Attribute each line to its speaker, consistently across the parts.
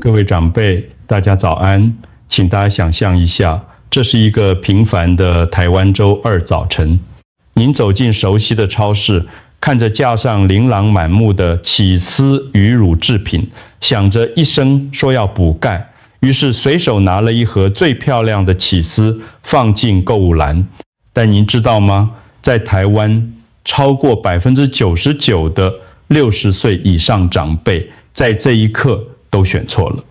Speaker 1: 各位长辈，大家早安。请大家想象一下，这是一个平凡的台湾周二早晨。您走进熟悉的超市，看着架上琳琅满目的起司鱼乳制品，想着一声说要补钙，于是随手拿了一盒最漂亮的起司放进购物篮。但您知道吗？在台湾，超过99%的60岁以上长辈在这一刻都选错了。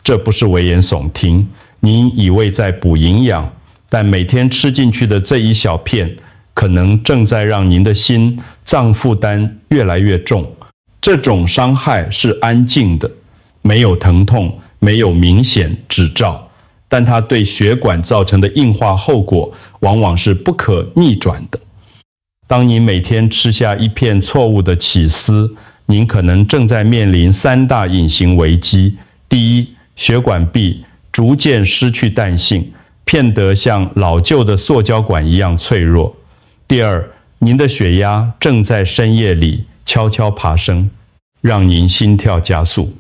Speaker 1: 这不是危言耸听，您以为在补营养，但每天吃进去的这一小片，可能正在让您的心脏负担越来越重。这种伤害是安静的，没有疼痛，没有明显指兆，但它对血管造成的硬化后果，往往是不可逆转的。当您每天吃下一片错误的起司，您可能正在面临3大隐形危机。第一，血管壁逐渐失去弹性，变得像老旧的塑胶管一样脆弱。第二，您的血压正在深夜里悄悄爬升，让您心跳加速。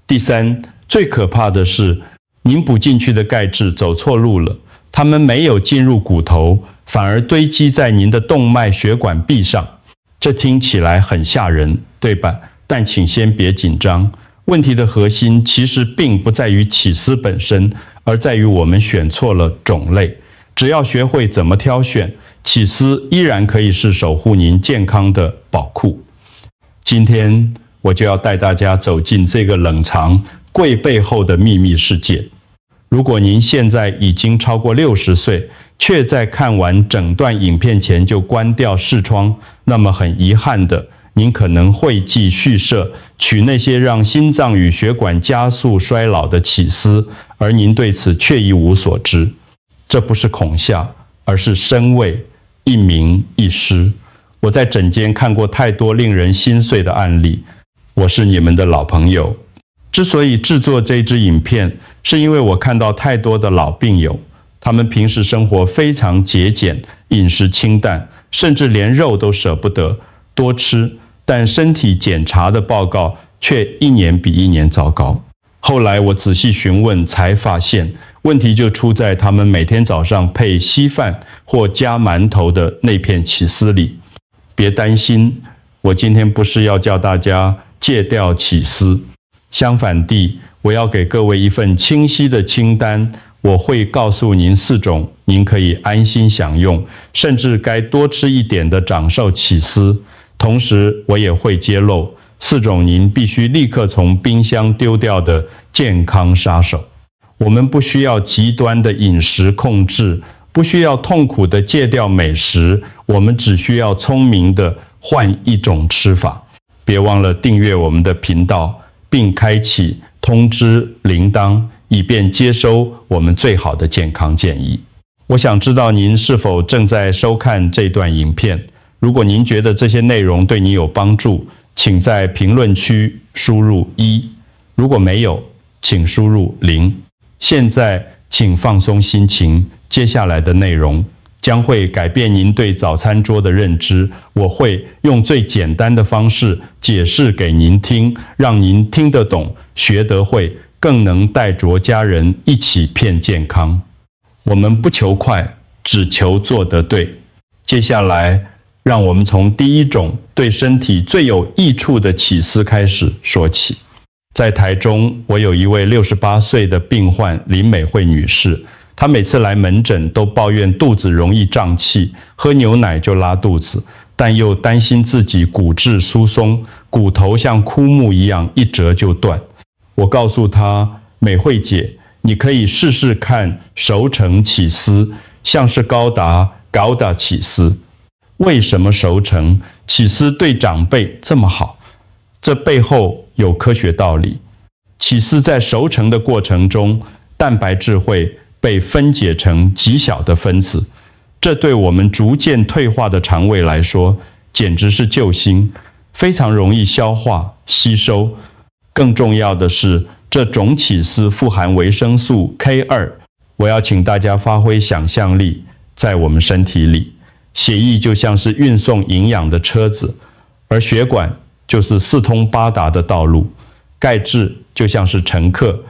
Speaker 1: 第三，最可怕的是，您补进去的钙质走错路了，它们没有进入骨头，反而堆积在您的动脉血管壁上。这听起来很吓人，对吧？但请先别紧张。问题的核心其实并不在于起司本身，而在于我们选错了种类。只要学会怎么挑选，起司依然可以是守护您健康的宝库。今天我就要带大家走进这个冷藏柜背后的秘密世界。如果您现在已经超过60岁，却在看完整段影片前就关掉视窗，那么很遗憾的，您可能讳疾蓄射，取那些让心脏与血管加速衰老的起司，而您对此却一无所知。这不是恐吓，而是深畏，一明一失。我在诊间看过太多令人心碎的案例，我是你们的老朋友。之所以制作这支影片，是因为我看到太多的老病友，他们平时生活非常节俭，饮食清淡，甚至连肉都舍不得多吃，但身体检查的报告却一年比一年糟糕。后来我仔细询问，才发现问题就出在他们每天早上配稀饭或加馒头的那片起司里。别担心，我今天不是要叫大家戒掉起司，相反地，我要给各位一份清晰的清单，我会告诉您4种您可以安心享用，甚至该多吃一点的长寿起司。同时，我也会揭露4种您必须立刻从冰箱丢掉的健康杀手。我们不需要极端的饮食控制，不需要痛苦的戒掉美食，我们只需要聪明的换一种吃法。别忘了订阅我们的频道，并开启通知铃铛，以便接收我们最好的健康建议。我想知道您是否正在收看这段影片。如果您觉得这些内容对你有帮助，请在评论区输入1，如果没有，请输入0。现在请放松心情，接下来的内容将会改变您对早餐桌的认知。我会用最简单的方式解释给您听，让您听得懂，学得会，更能带着家人一起骗健康。我们不求快，只求做得对。接下来，让我们从第一种对身体最有益处的起司开始说起。在台中，我有一位68岁的病患林美惠女士，她每次来门诊都抱怨肚子容易胀气，喝牛奶就拉肚子，但又担心自己骨质疏松，骨头像枯木一样一折就断。我告诉她，美惠姐，你可以试试看熟成起司，像是高达起司。为什么熟成起司对长辈这么好？这背后有科学道理。起司在熟成的过程中，蛋白质会被分解成极小的分子，这对我们逐渐退化的肠胃来说，简直是救星，非常容易消化吸收。更重要的是，这种起司富含维生素 K2。我要请大家发挥想象力，在我们身体里，血液就像是运送营养的车子，而血管就是四通八达的道路。钙质就像是乘客，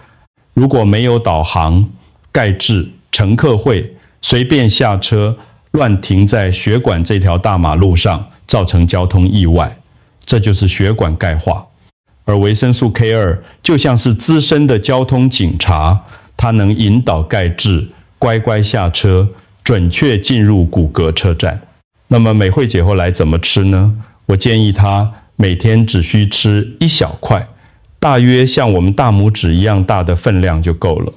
Speaker 1: 如果没有导航，钙质乘客会随便下车，乱停在血管这条大马路上，造成交通意外，这就是血管钙化。而维生素 K2 就像是资深的交通警察，它能引导钙质乖乖下车，准确进入骨骼车站。那么美惠姐后来怎么吃呢？我建议她每天只需吃一小块，大约像我们大拇指一样大的分量就够了。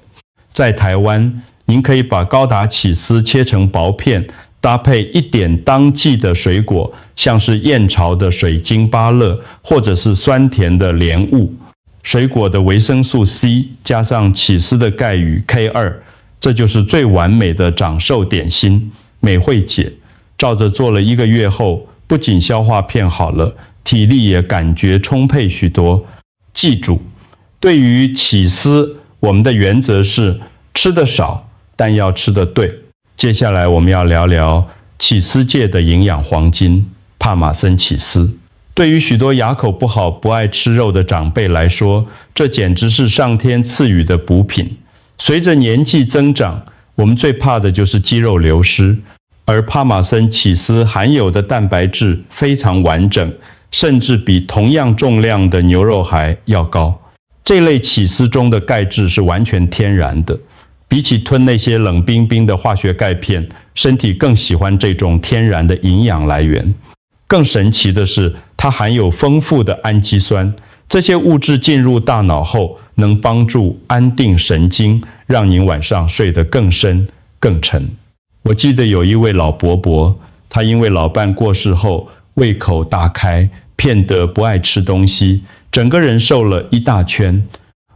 Speaker 1: 在台湾，您可以把高达起司切成薄片，搭配一点当季的水果，像是燕巢的水晶芭乐，或者是酸甜的莲雾。水果的维生素 C 加上起司的钙与 K2， 这就是最完美的长寿点心。美惠姐照着做了1个月后，不仅消化变好了，体力也感觉充沛许多。记住，对于起司，我们的原则是吃得少，但要吃得对。接下来我们要聊聊起司界的营养黄金——帕玛森起司。对于许多牙口不好、不爱吃肉的长辈来说，这简直是上天赐予的补品。随着年纪增长，我们最怕的就是肌肉流失，而帕玛森起司含有的蛋白质非常完整，甚至比同样重量的牛肉还要高。这类起司中的钙质是完全天然的，比起吞那些冷冰冰的化学钙片，身体更喜欢这种天然的营养来源。更神奇的是，它含有丰富的氨基酸，这些物质进入大脑后，能帮助安定神经，让您晚上睡得更深、更沉。我记得有一位老伯伯，他因为老伴过世后，胃口大开，变得不爱吃东西，整个人瘦了一大圈。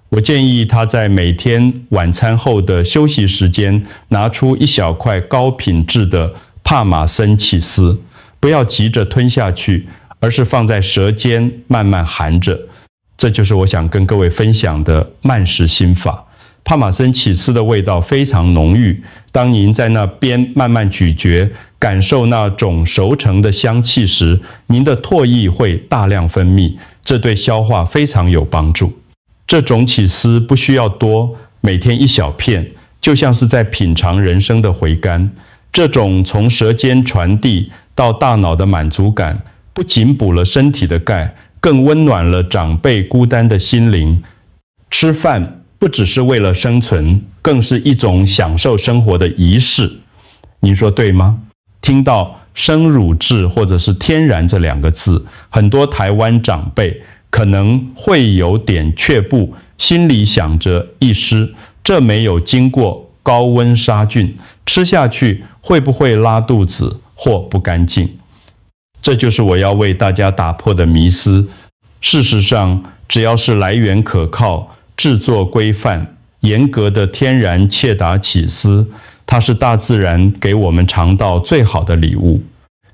Speaker 1: 我建议他在每天晚餐后的休息时间，拿出一小块高品质的帕玛森起司，不要急着吞下去，而是放在舌尖慢慢含着。这就是我想跟各位分享的慢食心法。帕玛森起司的味道非常浓郁，当您在那边慢慢咀嚼，感受那种熟成的香气时，您的唾液会大量分泌，这对消化非常有帮助。这种起司不需要多，每天一小片，就像是在品尝人生的回甘。这种从舌尖传递到大脑的满足感，不仅补了身体的钙，更温暖了长辈孤单的心灵。吃饭不只是为了生存，更是一种享受生活的仪式。您说对吗？听到生乳制或者是天然这2个字，很多台湾长辈可能会有点却步，心里想着医师，这没有经过高温杀菌，吃下去会不会拉肚子或不干净？这就是我要为大家打破的迷思。事实上，只要是来源可靠、制作规范、严格的天然切达起司，它是大自然给我们肠道最好的礼物。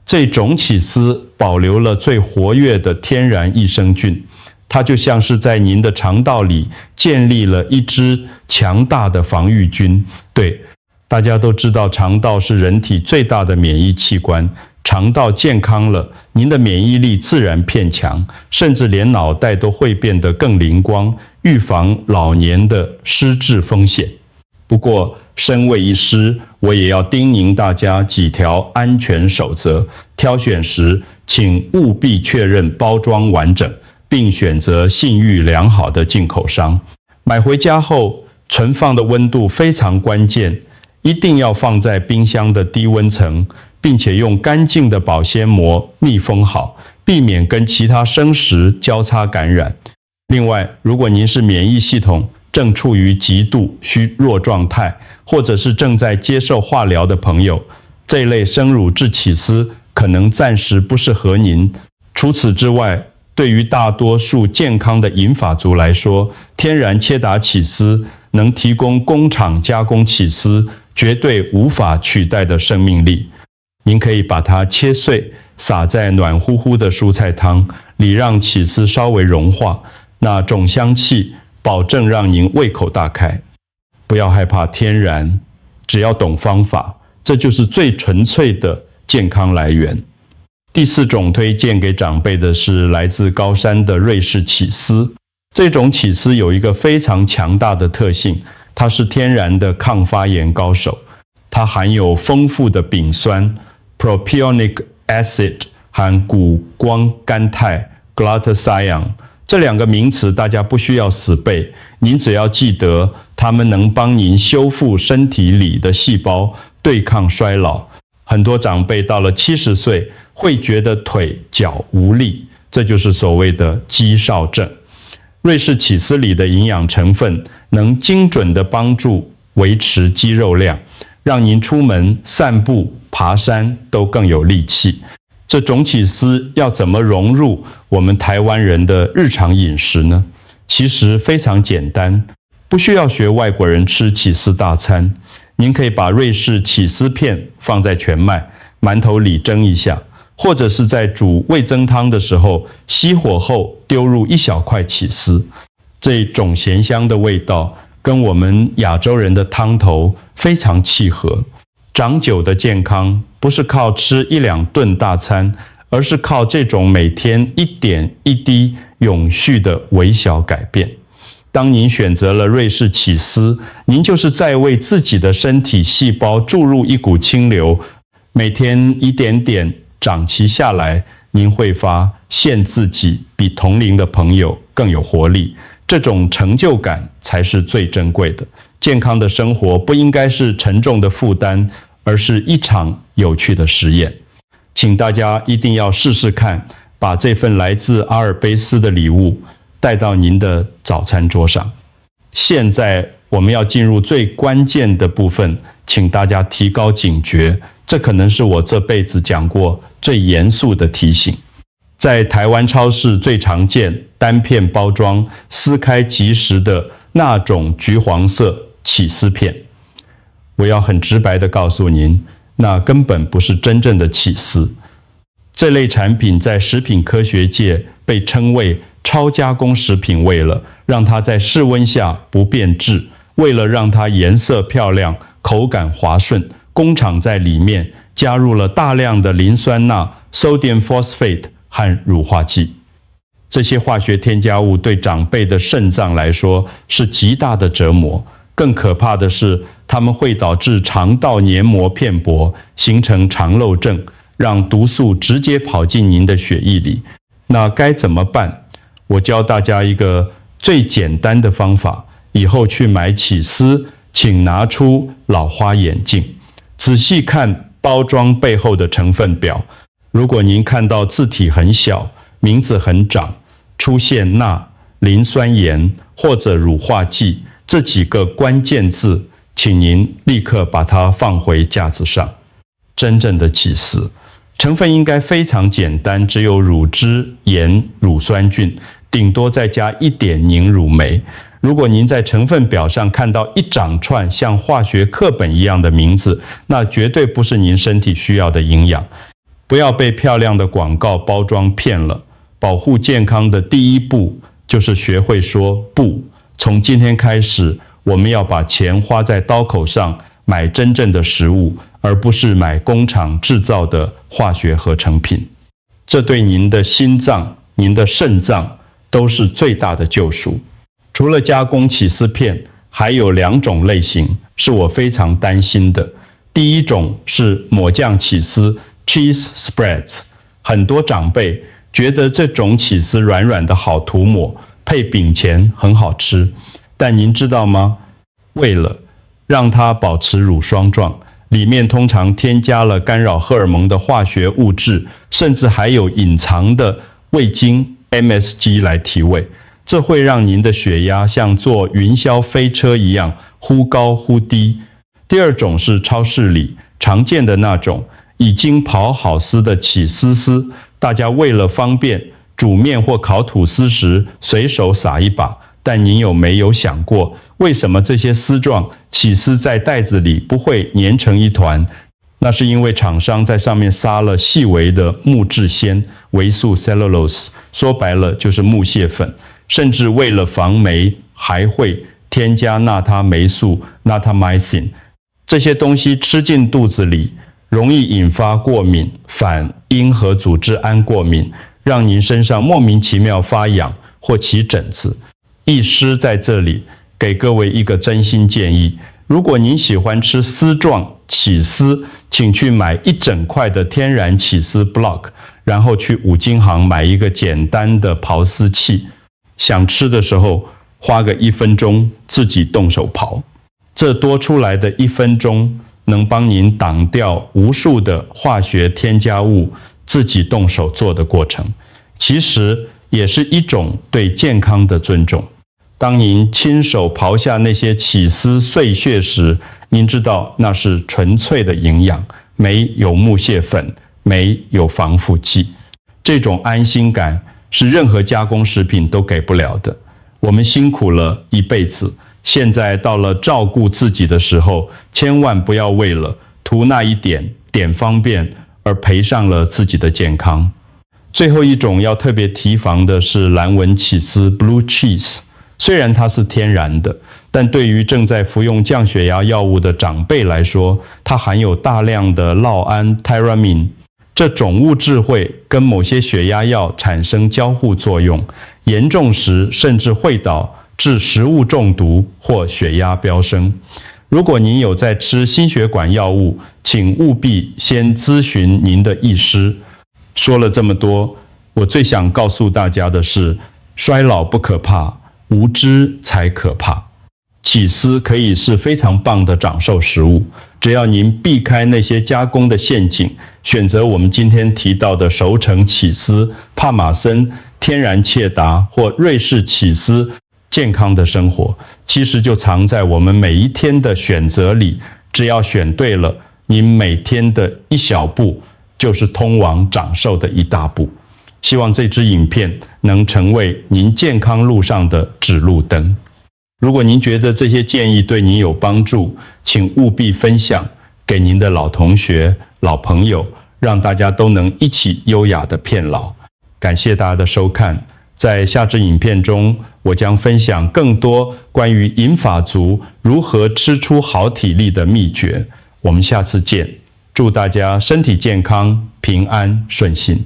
Speaker 1: 这种起司保留了最活跃的天然益生菌，它就像是在您的肠道里建立了一支强大的防御军。对，大家都知道肠道是人体最大的免疫器官，肠道健康了，您的免疫力自然变强，甚至连脑袋都会变得更灵光，预防老年的失智风险。不过，身为医师，我也要叮咛大家几条安全守则。挑选时，请务必确认包装完整，并选择信誉良好的进口商。买回家后，存放的温度非常关键，一定要放在冰箱的低温层，并且用干净的保鲜膜密封好，避免跟其他生食交叉感染。另外，如果您是免疫系统正处于极度虚弱状态，或者是正在接受化疗的朋友，这类生乳制起司可能暂时不适合您。除此之外，对于大多数健康的银发族来说，天然切达起司能提供工厂加工起司绝对无法取代的生命力。您可以把它切碎，撒在暖乎乎的蔬菜汤里，让起司稍微融化，那种香气保证让您胃口大开。不要害怕天然，只要懂方法，这就是最纯粹的健康来源。第4种推荐给长辈的是来自高山的瑞士起司。这种起司有一个非常强大的特性，它是天然的抗发炎高手。它含有丰富的丙酸 propionic acid 和谷胱甘肽 glutathione， 这两个名词大家不需要死背，您只要记得它们能帮您修复身体里的细胞，对抗衰老。很多长辈到了70岁会觉得腿脚无力，这就是所谓的肌少症。瑞士起司里的营养成分能精准地帮助维持肌肉量，让您出门散步、爬山都更有力气。这种起司要怎么融入我们台湾人的日常饮食呢？其实非常简单，不需要学外国人吃起司大餐。您可以把瑞士起司片放在全麦馒头里蒸一下，或者是在煮味噌汤的时候，熄火后丢入一小块起司。这种咸香的味道跟我们亚洲人的汤头非常契合。长久的健康不是靠吃1-2顿大餐，而是靠这种每天一点一滴永续的微小改变。当您选择了瑞士起司，您就是在为自己的身体细胞注入一股清流，每天一点点长齐下来，您会发现自己比同龄的朋友更有活力。这种成就感才是最珍贵的。健康的生活不应该是沉重的负担，而是一场有趣的实验。请大家一定要试试看，把这份来自阿尔卑斯的礼物带到您的早餐桌上。现在我们要进入最关键的部分，请大家提高警觉，这可能是我这辈子讲过最严肃的提醒。在台湾超市最常见单片包装撕开即食的那种橘黄色起司片，我要很直白地告诉您，那根本不是真正的起司。这类产品在食品科学界被称为超加工食品，为了让它在室温下不变质，为了让它颜色漂亮、口感滑顺，工厂在里面加入了大量的磷酸钠 sodium phosphate 和乳化剂。这些化学添加物对长辈的肾脏来说是极大的折磨，更可怕的是，它们会导致肠道黏膜片薄，形成肠漏症，让毒素直接跑进您的血液里。那该怎么办？我教大家一个最简单的方法，以后去买起司，请拿出老花眼镜，仔细看包装背后的成分表。如果您看到字体很小，名字很长，出现钠、磷酸盐或者乳化剂这几个关键字，请您立刻把它放回架子上。真正的起司成分应该非常简单，只有乳汁、盐、乳酸菌，顶多再加一点凝乳酶。如果您在成分表上看到一长串像化学课本一样的名字，那绝对不是您身体需要的营养。不要被漂亮的广告包装骗了。保护健康的第一步就是学会说不。从今天开始，我们要把钱花在刀口上，买真正的食物，而不是买工厂制造的化学合成品。这对您的心脏、您的肾脏都是最大的救赎。除了加工起司片，还有2种类型是我非常担心的。第一种是抹酱起司 cheese spreads， 很多长辈觉得这种起司软软的好涂抹，配饼前很好吃。但您知道吗？为了让它保持乳霜状，里面通常添加了干扰荷尔蒙的化学物质，甚至还有隐藏的味精 MSG 来提味。这会让您的血压像坐云霄飞车一样忽高忽低。第二种是超市里常见的那种已经刨好丝的起司丝，大家为了方便煮面或烤吐司时随手撒一把。但您有没有想过，为什么这些丝状起司在袋子里不会粘成一团？那是因为厂商在上面撒了细微的木质纤维素 cellulose， 说白了就是木屑粉，甚至为了防霉还会添加纳他霉素 natamycin。 这些东西吃进肚子里容易引发过敏，反应和组织胺过敏，让您身上莫名其妙发痒或起疹子。医师在这里给各位一个真心建议，如果您喜欢吃丝状起司，请去买一整块的天然起司 block， 然后去五金行买一个简单的刨丝器，想吃的时候花个1分钟自己动手刨，这多出来的1分钟能帮您挡掉无数的化学添加物自己动手做的过程，其实也是一种对健康的尊重。当您亲手刨下那些起司碎屑时，您知道那是纯粹的营养，没有木屑粉，没有防腐剂。这种安心感是任何加工食品都给不了的。我们辛苦了一辈子，现在到了照顾自己的时候，千万不要为了图那一点方便而赔上了自己的健康。最后一种要特别提防的是蓝纹起司 Blue Cheese， 虽然它是天然的，但对于正在服用降血压药物的长辈来说，它含有大量的酪氨 Tyramine， 这种物质会跟某些血压药产生交互作用，严重时甚至会导致食物中毒或血压飙升。如果您有在吃心血管药物，请务必先咨询您的医师。说了这么多，我最想告诉大家的是，衰老不可怕，无知才可怕。起司可以是非常棒的长寿食物，只要您避开那些加工的陷阱，选择我们今天提到的熟成起司、帕玛森、天然切达或瑞士起司，健康的生活其实就藏在我们每一天的选择里，只要选对了，您每天的一小步就是通往长寿的一大步。希望这支影片能成为您健康路上的指路灯。如果您觉得这些建议对您有帮助，请务必分享给您的老同学、老朋友，让大家都能一起优雅的变老。感谢大家的收看，在下支影片中，我将分享更多关于银发族如何吃出好体力的秘诀。我们下次见，祝大家身体健康、平安顺心。